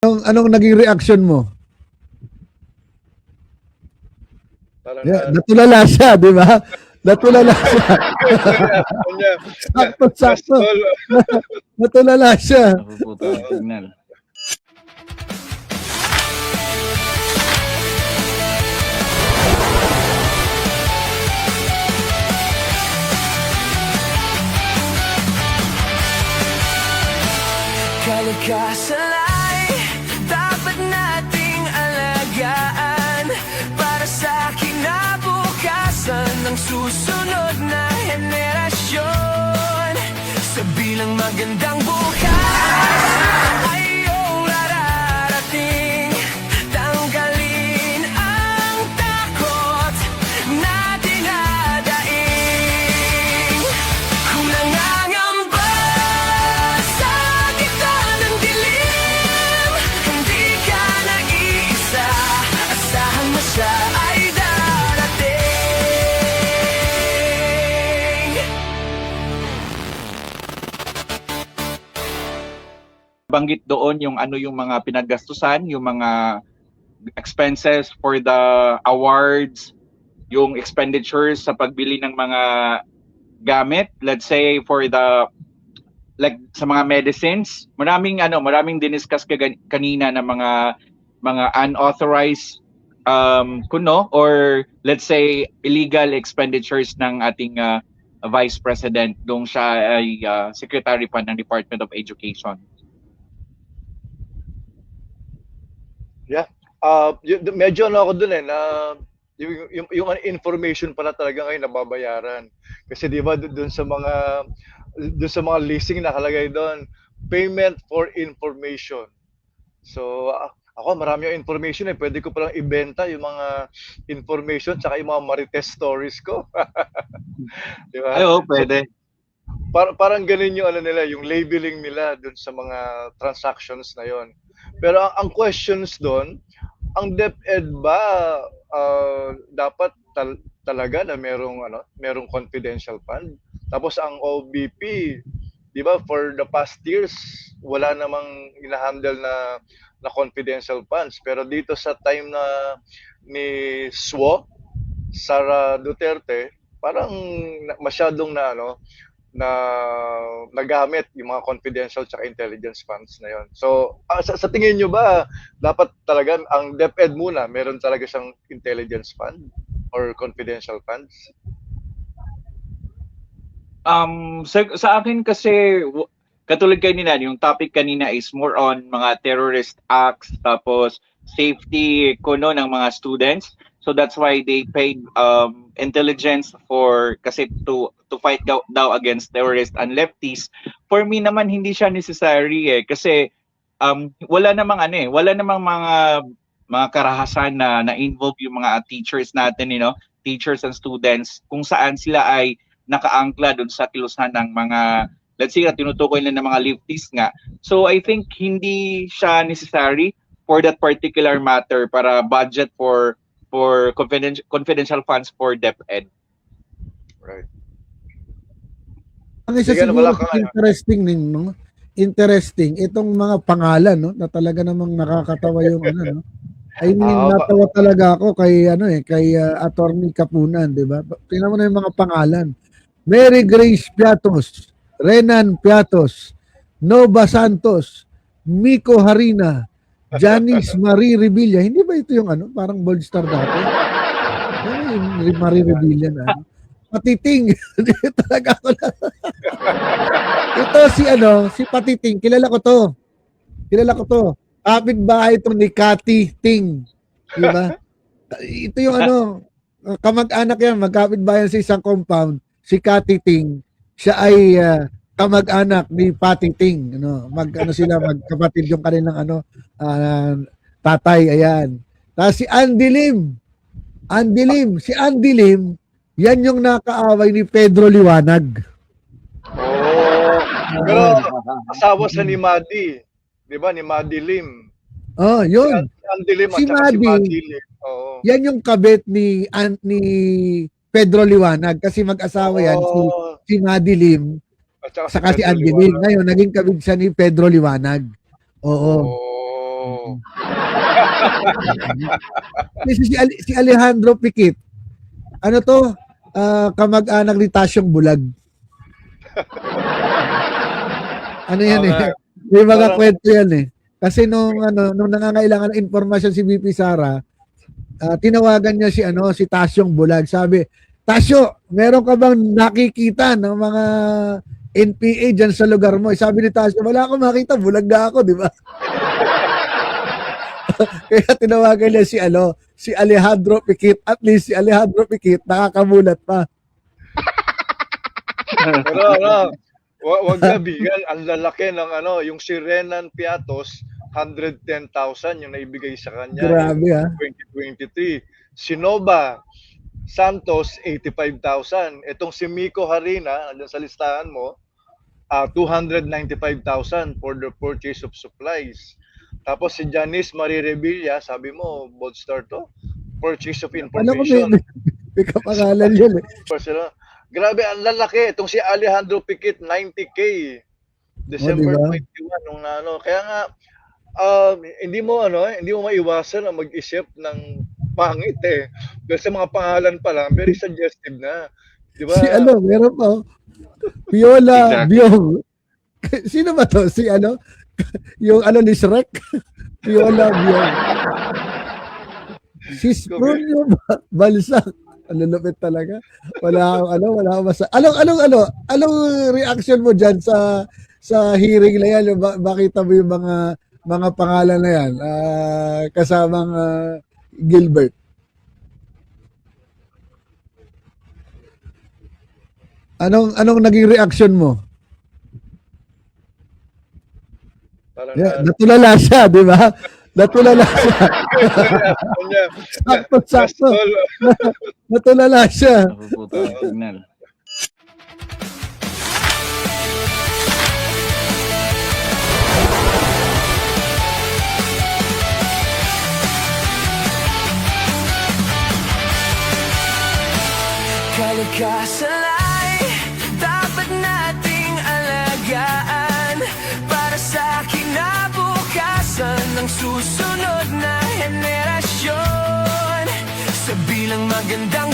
Anong naging reaction mo? Natulala siya, di ba? Natulala siya. Sakto. Natulala siya. Napuputo ang signal. Kalikasan ay dapat nating alagaan para sa kinabukasan ng susunod na henerasyon. Sa bilang magandang bukas ay iyong nararating. Tanggalin ang takot na dinadaing. Kung nangangamba sa gitna ng dilim, hindi ka nag-iisa. Asahan mo siya ay darating. Banggit doon yung ano yung mga pinaggastusan, yung mga expenses for the awards, yung expenditures sa pagbili ng mga gamit, let's say for the like sa mga medicines. Maraming diniscuss kanina na mga unauthorized kuno or let's say illegal expenditures ng ating Vice President dong siya ay Secretary pa ng Department of Education. Yeah. Medyo ako dun na yung information pala talaga ngayon nababayaran. Kasi 'di ba doon sa mga leasing nakalagay doon, payment for information. So ako marami yung information pwede ko palang ibenta yung mga information tsaka yung mga marites stories ko. 'Di ba? Ay, pwede. Parang ganun yung nila, yung labeling nila doon sa mga transactions na yon. Pero ang questions doon, ang DepEd ba dapat talaga na merong confidential fund? Tapos ang OBP, 'di ba, for the past years wala namang ina-handle na confidential funds. Pero dito sa time na ni SWO, Sara Duterte, parang masyadong na nagamit yung mga confidential tsaka intelligence funds na yon. So, sa tingin nyo ba, dapat talaga ang DepEd muna, meron talaga siyang intelligence fund or confidential funds? Sa akin kasi, katulad kanina, yung topic kanina is more on mga terrorist acts, tapos safety kuno ng mga students. So that's why they paid intelligence kasi to fight daw against terrorists and lefties. For me naman hindi siya necessary kasi wala namang mga karahasan na involve yung mga teachers natin, teachers and students kung saan sila ay nakaangkla doon sa kilusan ng mga, let's say, tinutukoy nila ng mga leftists nga. So I think hindi siya necessary for that particular matter para budget for confidential funds for DepEd. Right. Ang isa siguro interesting itong mga pangalan na talaga namang nakakatawa yung I mean, natawa talaga ako kay Attorney Kapunan, 'di ba? Tingnan mo na yung mga pangalan. Mary Grace Piatos, Renan Piatos, Nova Santos, Miko Harina, Janice Marie Revilla. Hindi ba ito yung parang bold star dati? Yung Marie Revilla na. Patiting. Talaga ako na. Ito si Patiting. Kilala ko to. Kapitbahay ito ni Cathy Ting. Di ba? Ito yung kamag-anak yan. Magkapitbahay sa isang compound. Si Cathy Ting. Siya ay kamag-anak ni Patty Ting, sila magkapatid yung kanilang tatay, ayan. Tapos si Andy Lim, yan yung nakaaway ni Pedro Liwanag. Pero asawa sa ni Madi, 'di ba, ni Madi Lim. Yun. Si Andy Lim si Madi Lim. Yan yung kabit ni Pedro Liwanag kasi mag-asawa yan si Madi Lim. Saka si Andy Lim. Ngayon, naging kabig siya ni Pedro Liwanag. Oo. Oo. Si Alejandro Piquet, ano to? Kamag-anak ni Tasyong Bulag. Ano yan Oo nga. eh? May mga Parang- kwento yan eh. Kasi nung nangangailangan ng impormasyon si VP Sara, tinawagan niya si Tasyong Bulag. Sabi, Tasyo, meron ka bang nakikita ng mga NPA dyan sa lugar mo? Sabi ni Tasyo, wala akong makita, bulag na ako, di ba? Kaya tinawagan niya si Alejandro Piquet. At least si Alejandro Piquet nakakamulat pa. Pero wag na bigan, ang lalaki ng yung si Renan Piatos, 110,000 yung naibigay sa kanya Grabe, in 2023. Si Nova Santos, 85,000. Itong si Miko Harina, andyan sa listahan mo, 295,000 for the purchase of supplies. Tapos si Janice Marie Revilla, sabi mo, bold star to, purchase of Alam ko information. may kapangalan yun eh. Grabe, ang lalaki. Itong si Alejandro Piquet, 90K. December diba? 21 nung Kaya nga hindi mo maiwasan na mag-isip ng pangit eh. Kasi mga pangalan pa lang, very suggestive na. Di ba? Meron pa. Viola Exactly. Biong. Sino ba to? Yung ni Shrek? Viola Biong. Si Sprunyo Balsak. Ang lulupit talaga. Wala akong masa. Anong reaction mo dyan sa hearing na yan? Bakita mo yung mga pangalan na yan kasamang Gilbert? Anong naging reaction mo? Parang Natulala siya, di ba? Natulala siya. Sakto. Natulala siya. Napuputo ang signal. Kalikasan ay dapat nating alagaan para sa kinabukasan ng susunod na henerasyon. Sa bilang magandang